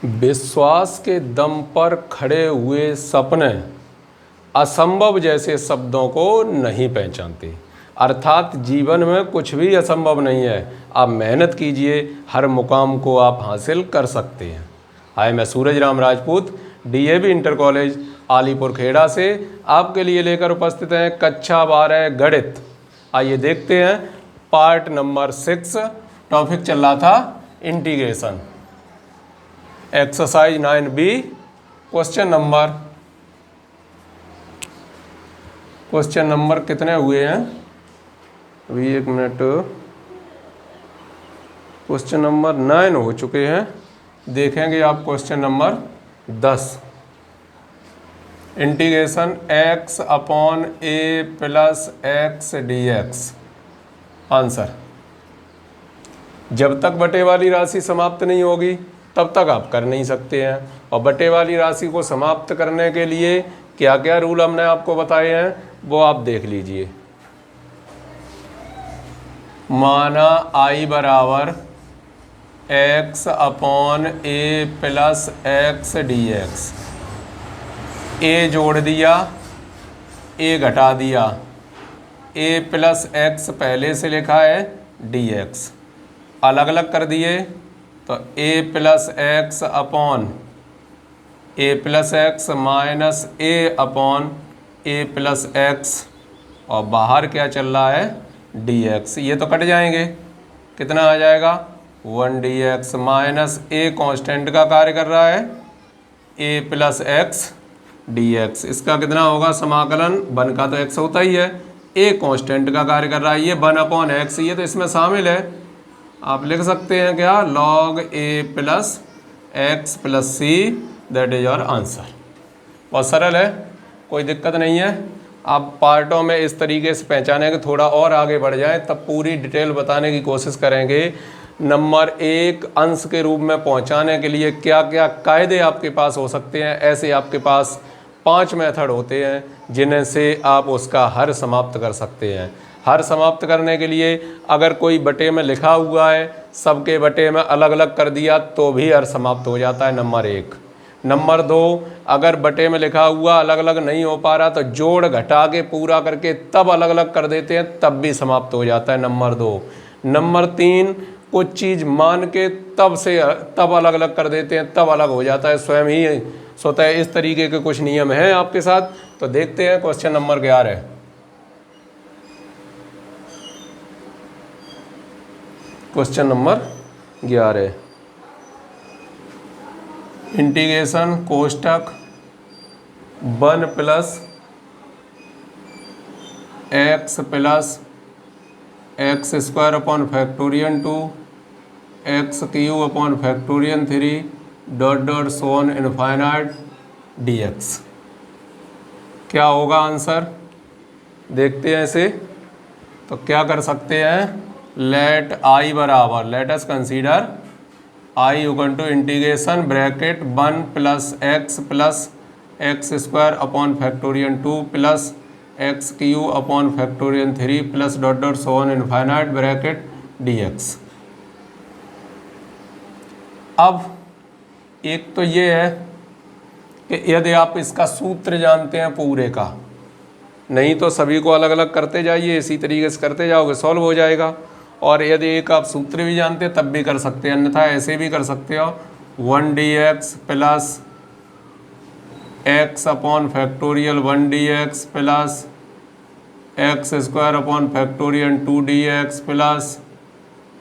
विश्वास के दम पर खड़े हुए सपने असंभव जैसे शब्दों को नहीं पहचानते। अर्थात जीवन में कुछ भी असंभव नहीं है। आप मेहनत कीजिए, हर मुकाम को आप हासिल कर सकते हैं। हाय, मैं Suraj Ram Rajput DAV inter college Alipur Kheda से आपके लिए लेकर उपस्थित हैं कक्षा 12 गणित। आइए देखते हैं पार्ट नंबर 6। टॉपिक चल रहा था integration. Exercise 9B question number कितने हुए हैं अभी? 1 मिनट। क्वेश्चन नंबर 9 हो चुके हैं। देखेंगे आप question number 10। Integration x upon a plus x dx। Answer, जब तक बटे वाली राशि समाप्त नहीं होगी तब तक आप कर नहीं सकते हैं। और बटे वाली राशि को समाप्त करने के लिए क्या क्या रूल हमने आपको बताए हैं वो आप देख लीजिए। माना i बराबर x upon a plus x dx। a जोड़ दिया, a घटा दिया, a प्लस x पहले से लिखा है, dx अलग अलग कर दिए तो a plus x upon a plus x minus a upon a plus x, और बाहर क्या चल रहा है, dx। ये तो कट जाएंगे, कितना आ जाएगा, 1 dx माइनस a कांस्टेंट का कार्य कर रहा है, a प्लस एक्स dx। इसका कितना होगा समाकलन, 1 का तो x होता ही है, a कांस्टेंट का कार्य कर रहा है, ये 1 अपॉन एक्स, ये तो इसमें शामिल है। आप लिख सकते हैं क्या, log a plus x plus C, that is your answer. बहुत सरल है, कोई दिक्कत नहीं है। आप पार्टों में इस तरीके से पहचानें कि थोड़ा और आगे बढ़ जाए, तब पूरी डिटेल बताने की कोशिश करेंगे। नंबर 1 अंश के रूप में पहुंचाने के लिए क्या क्या कायदे आपके पास हो सकते हैं। ऐसे आपके पास 5 मेथड होते हैं जिन्हें से आप उसका हर समाप्त कर सकते हैं। हर समाप्त करने के लिए अगर कोई बटे में लिखा हुआ है, सबके बटे में अलग अलग कर दिया तो भी हर समाप्त हो जाता है, नंबर 1। नंबर 2, अगर बटे में लिखा हुआ अलग अलग नहीं हो पा रहा तो जोड़ घटा के पूरा करके तब अलग अलग कर देते हैं, तब भी समाप्त हो जाता है, नंबर 2। नंबर 3, कुछ चीज़ मान के तब अलग अलग कर देते हैं, तब अलग हो जाता है, स्वयं ही स्वतः। इस तरीके के कुछ नियम हैं आपके साथ। तो देखते हैं question number 11। Question number 11, integration कोष्टक 1 plus x plus x square upon factorial 2 x cube upon factorial 3 dot dot so on infinite dx। क्या होगा आंसर, देखते हैं इसे। तो क्या कर सकते हैं, लेट i बराबर, let us consider i equal to integration bracket 1 plus x square upon factorial 2 plus x cube upon factorial 3 plus dot dot so on infinite bracket dx। अब एक तो ये है कि यदि आप इसका सूत्र जानते हैं पूरे का, नहीं तो सभी को अलग अलग करते जाइए, इसी तरीके से करते जाओगे, सॉल्व हो जाएगा। और यदि एक आप सूत्र भी जानते हैं तब भी कर सकते हैं, अन्यथा ऐसे भी कर सकते हो, 1 dx plus x upon factorial 1 dx plus x square upon factorial 2 dx plus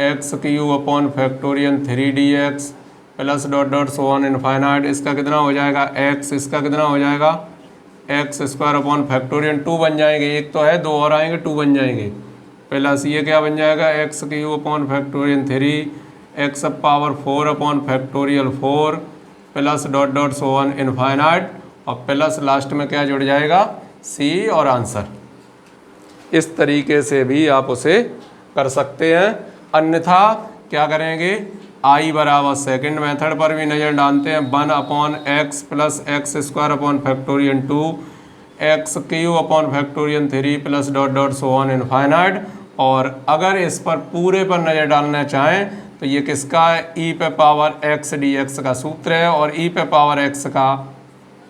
x cube upon factorial 3 dx plus dot dot so on infinite. इसका कितना हो जाएगा x, इसका कितना हो जाएगा एक्स स्क्वायर अपॉन फैक्टोरियन 2 बन जाएंगे, एक तो है, 2 और आएंगे 2 बन जाएंगे, प्लस ये क्या बन जाएगा x cube upon factorial 3 x power 4 upon factorial 4 plus dot dot so on infinite, और प्लस लास्ट में क्या जुड़ जाएगा, c और आंसर। इस तरीके से भी आप उसे कर सकते हैं। अन्यथा क्या करेंगे, i बराबर सेकेंड मेथड पर भी नज़र डालते हैं, 1 upon x plus x square upon factorial 2 x cube upon factorial 3 plus dot dot so on infinite. और अगर इस पर पूरे पर नज़र डालना चाहें तो ये किसका ई पे पावर एक्स डी एक्स का सूत्र है, और ई पे पावर एक्स का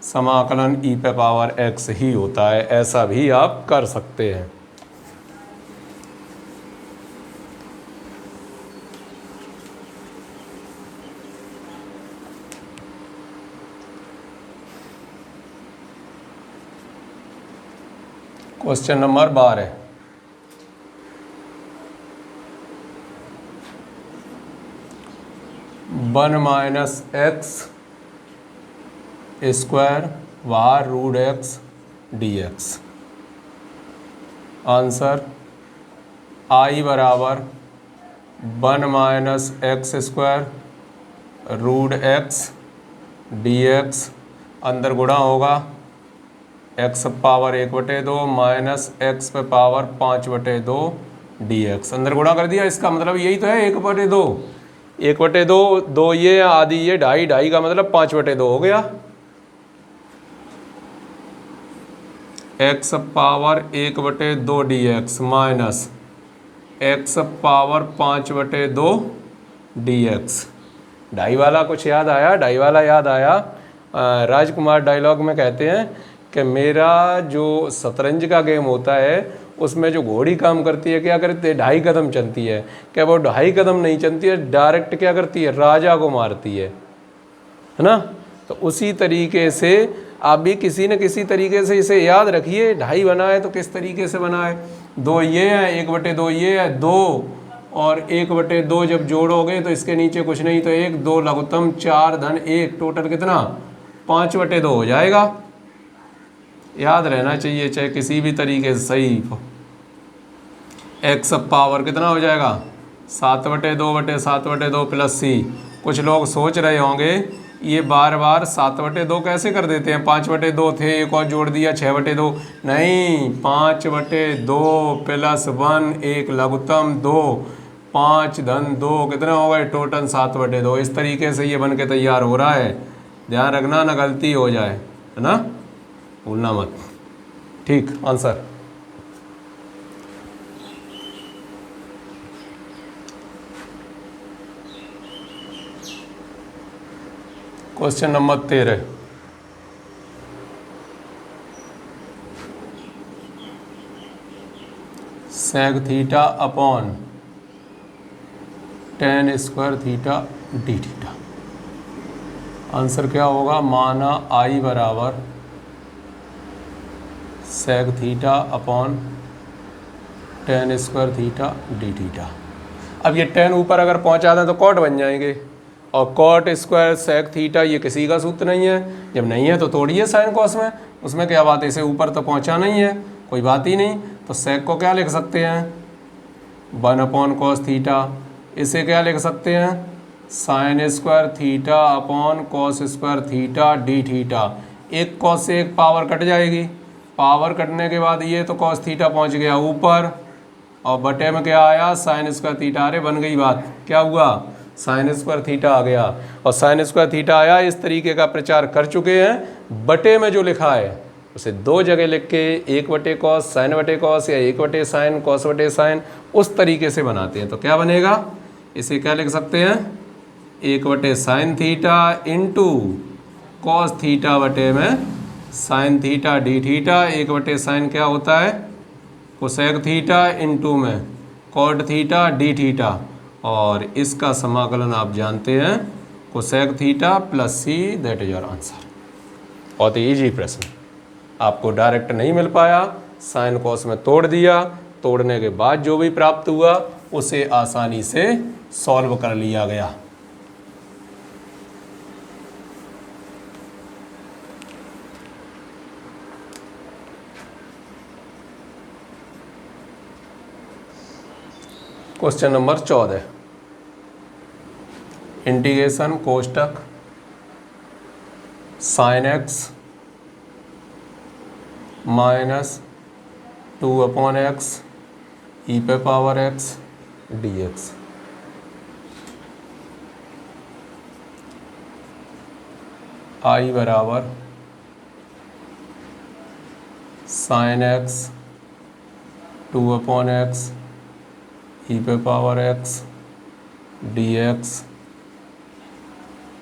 समाकलन ई पे पावर एक्स ही होता है। ऐसा भी आप कर सकते हैं। Question number 12, 1 minus x square बाहर root x d x. Answer I बराबर 1 minus x square root x d x, अंदर गुणा होगा एक्स पावर 1/2 माइनस एक्स पे पावर 5/2 डी एक्स। अंदर गुणा कर दिया, इसका मतलब यही तो है 1/2, 1/2 2 ये आदि ये ढाई, ढाई का मतलब 5/2 हो गया। X power 1/2 D x minus x power 5/2 d x. ढाई वाला कुछ याद आया? ढाई वाला याद आया। राजकुमार डायलॉग में कहते हैं कि मेरा जो शतरंज का गेम होता है उसमें जो घोड़ी काम करती है क्या करती है? 2.5 कदम चलती है। क्या वो 2.5 कदम नहीं चलती है, डायरेक्ट क्या करती है? राजा को मारती है ना। तो उसी तरीके से आप भी किसी न किसी तरीके से इसे याद रखिए। 2.5 बना है तो किस तरीके से बना है? 2 ये है, 1/2 ये है, 2 और 1/2 जब जोड़ोगे तो इसके नीचे कुछ नहीं तो 1, 2 लघुत्तम 4 धन 1, टोटल कितना? 5/2 हो जाएगा। याद रहना चाहिए चाहे किसी भी तरीके से सही। एक्स पावर कितना हो जाएगा? 7/2 प्लस सी। कुछ लोग सोच रहे होंगे ये बार बार 7/2 कैसे कर देते हैं, 5/2 थे एक और जोड़ दिया 6/2। नहीं, 5/2 प्लस 1 1 लघुत्तम 2 5 धन 2 कितना हो गए? टोटल 7/2। इस तरीके से ये बन के तैयार हो रहा है। ध्यान रखना ना गलती हो जाए, है ना, भूलना मत। ठीक answer. Question number 13, sec theta upon tan square theta d theta. Answer क्या होगा? माना आई बराबर sec theta upon tan square theta d theta. अब ये tan ऊपर अगर पहुंचा दें तो कॉट बन जाएंगे, और कॉट स्क्वायर सेक थीटा ये किसी का सूत्र नहीं है। जब नहीं है तो तोड़िए साइन कॉस में, उसमें क्या बात है, इसे ऊपर तो पहुंचा नहीं है, कोई बात ही नहीं। तो सेक को क्या लिख सकते हैं? 1/cos theta. इसे क्या लिख सकते हैं? Sine square theta upon cos square theta d theta. एक कॉस से एक पावर कट जाएगी, पावर कटने के बाद ये तो कॉस थीटा पहुंच गया ऊपर, और बटे में क्या आया? Sine square theta. अरे बन गई बात, क्या हुआ? साइन स्क्वायर थीटा आ गया, और साइन स्क्वायर थीटा आया। इस तरीके का प्रचार कर चुके हैं। बटे में जो लिखा है उसे 2 जगह लिख के 1/cos sin/cos या 1/sin cos/sin उस तरीके से बनाते हैं। तो क्या बनेगा? इसे क्या लिख सकते हैं? 1/sin theta into cos theta बटे में sine theta d theta. 1/sin क्या होता है? कोसेक थीटा इंटू में कॉट थीटा डी थीटा, और इसका समाकलन आप जानते हैं cosec theta plus C, that is your answer. बहुत ही ईजी प्रश्न, आपको डायरेक्ट नहीं मिल पाया, साइन कॉस में तोड़ दिया, तोड़ने के बाद जो भी प्राप्त हुआ उसे आसानी से सॉल्व कर लिया गया। क्वेश्चन नंबर 14, इंटीग्रेशन कोष्टक sine x minus 2/x e पे पावर x dx। आई बराबर साइन एक्स 2/x ई पे power x d x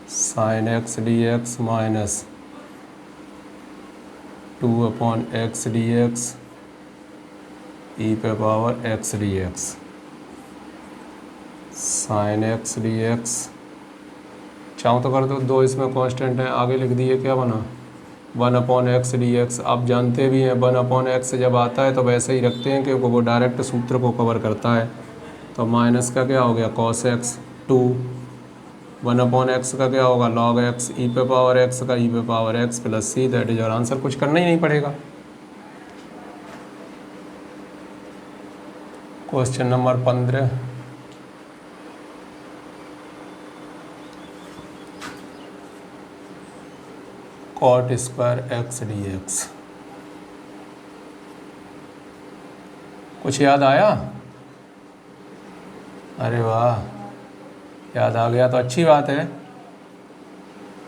sine x d x minus 2/x d x e पे power x d x sine x d x. चाहूँ तो कर दो, दो इसमें कांस्टेंट है, आगे लिख दिए, क्या बना 1/x डी एक्स। आप जानते भी हैं 1/x जब आता है तो वैसे ही रखते हैं क्योंकि वो डायरेक्ट सूत्र को कवर करता है। तो माइनस का क्या हो गया cos x 2, 1/x का क्या होगा log x ई पे पावर x का ई पे power x plus c, that is और आंसर। कुछ करना ही नहीं पड़ेगा। Question number 15, cot square x d x. कुछ याद आया? अरे वाह, याद आ गया तो अच्छी बात है।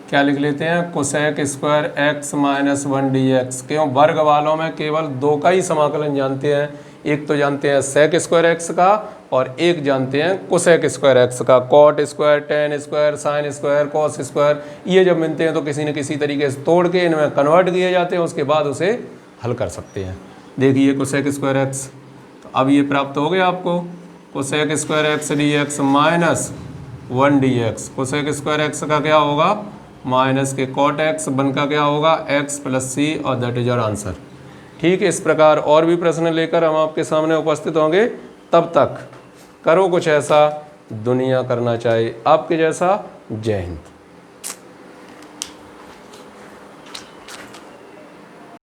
क्या लिख लेते हैं, cosec square x minus 1 D x. क्यों? वर्ग वालों में केवल दो का ही समाकलन जानते हैं, एक तो जानते हैं सेक स्क्वायर x का और एक जानते हैं कोसेक स्क्वायर x का। Cot square, tan square, sine square, cos square, ये जब मिलते हैं तो किसी न किसी तरीके से तोड़ के इनमें कन्वर्ट किए जाते हैं, उसके बाद उसे हल कर सकते हैं। देखिए कोसेक स्क्वायर x, तो अब ये प्राप्त हो गया आपको, cosec square x d x minus 1 D x. Cosec square x का क्या होगा माइनस के कॉट x, बन का क्या होगा x प्लस c, और दैट इज आवर आंसर। ठीक है, इस प्रकार और भी प्रश्न लेकर हम आपके सामने उपस्थित होंगे। तब तक करो कुछ ऐसा दुनिया करना चाहे आपके जैसा। जय हिंद।